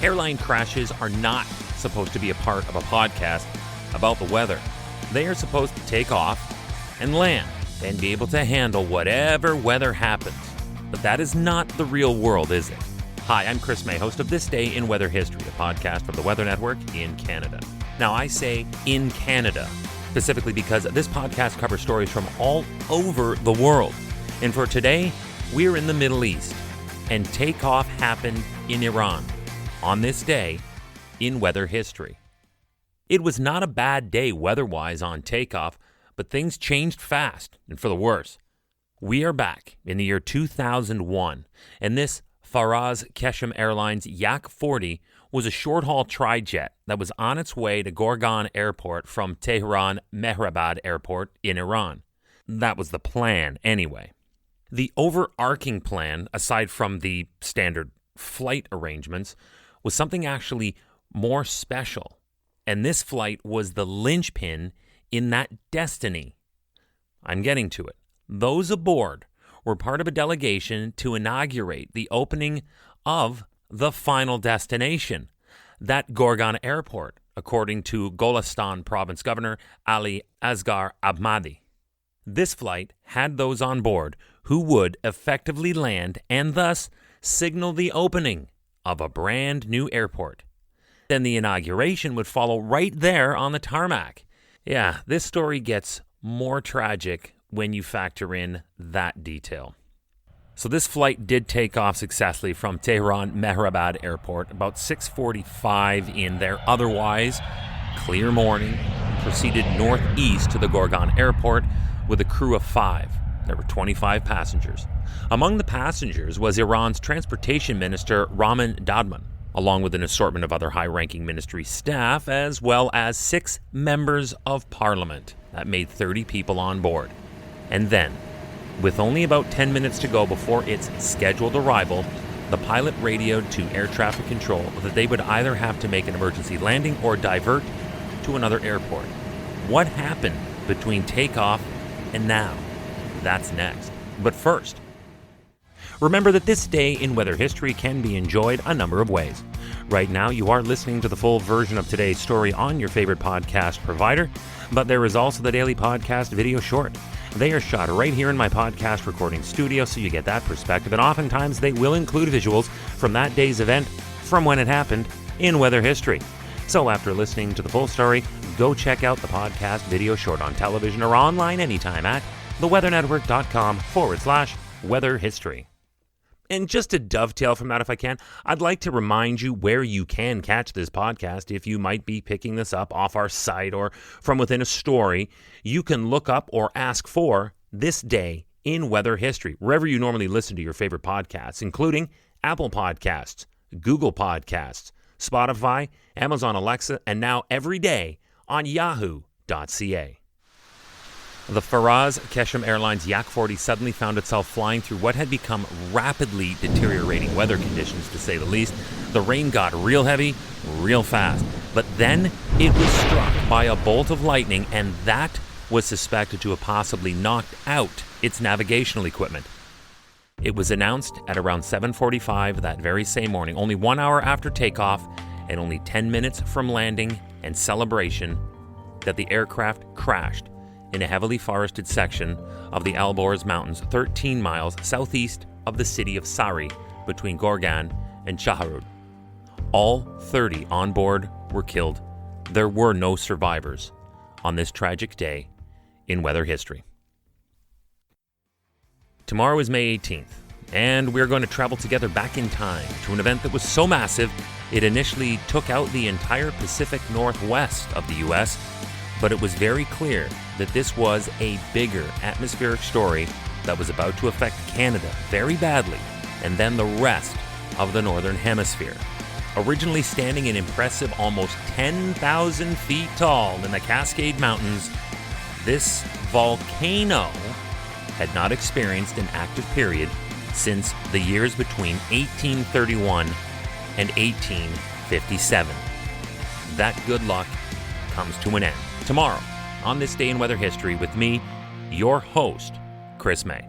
Airline crashes are not supposed to be a part of a podcast about the weather. They are supposed to take off and land and be able to handle whatever weather happens. But that is not the real world, is it? Hi, I'm Chris May, host of This Day in Weather History, a podcast from the Weather Network in Canada. Now, I say in Canada, specifically because this podcast covers stories from all over the world. And for today, we're in the Middle East, and takeoff happened in Iran on this day in weather history. It was not a bad day weather-wise on takeoff, but things changed fast and for the worse. We are back in the year 2001, and this Faraz Keshem Airlines Yak 40 was a short-haul tri-jet that was on its way to Gorgan Airport from Tehran Mehrabad Airport in Iran. That was the plan anyway. The overarching plan, aside from the standard flight arrangements, was something actually more special. And this flight was the linchpin in that destiny. I'm getting to it. Those aboard were part of a delegation to inaugurate the opening of the final destination, that Gorgan Airport, according to Golestan Province Governor Ali Asghar Ahmadi. This flight had those on board who would effectively land and thus signal the opening of a brand new airport. Then the inauguration would follow right there on the tarmac. Yeah, this story gets more tragic when you factor in that detail. So this flight did take off successfully from Tehran Mehrabad Airport about 6:45 in their otherwise clear morning, proceeded northeast to the Gorgan Airport with a crew of 5. There were 25 passengers. Among the passengers was Iran's Transportation Minister Ramin Dadman, along with an assortment of other high-ranking ministry staff, as well as 6 members of parliament. That made 30 people on board. And then, with only about 10 minutes to go before its scheduled arrival, the pilot radioed to air traffic control that they would either have to make an emergency landing or divert to another airport. What happened between takeoff and now? That's next. But first, remember that this day in weather history can be enjoyed a number of ways. Right now, you are listening to the full version of today's story on your favorite podcast provider, but there is also the daily podcast video short. They are shot right here in my podcast recording studio, so you get that perspective, and oftentimes they will include visuals from that day's event, from when it happened, in weather history. So after listening to the full story, go check out the podcast video short on television or online anytime at theweathernetwork.com/weather history. And just to dovetail from that if I can, I'd like to remind you where you can catch this podcast if you might be picking this up off our site or from within a story. You can look up or ask for This Day in Weather History, wherever you normally listen to your favorite podcasts, including Apple Podcasts, Google Podcasts, Spotify, Amazon Alexa, and now every day on yahoo.ca. The Faraz Keshem Airlines Yak 40 suddenly found itself flying through what had become rapidly deteriorating weather conditions, to say the least. The rain got real heavy, real fast. But then it was struck by a bolt of lightning, and that was suspected to have possibly knocked out its navigational equipment. It was announced at around 7:45 that very same morning, only 1 hour after takeoff and only 10 minutes from landing and celebration, that the aircraft crashed in a heavily forested section of the Alborz Mountains, 13 miles southeast of the city of Sari, between Gorgan and Shahrud. All 30 on board were killed. There were no survivors on this tragic day in weather history. Tomorrow is May 18th, and we're going to travel together back in time to an event that was so massive it initially took out the entire Pacific Northwest of the U.S., but it was very clear that this was a bigger atmospheric story that was about to affect Canada very badly, and then the rest of the Northern Hemisphere. Originally standing an impressive almost 10,000 feet tall in the Cascade Mountains, this volcano had not experienced an active period since the years between 1831 and 1857. That good luck comes to an end tomorrow on This Day in Weather History with me, your host, Chris May.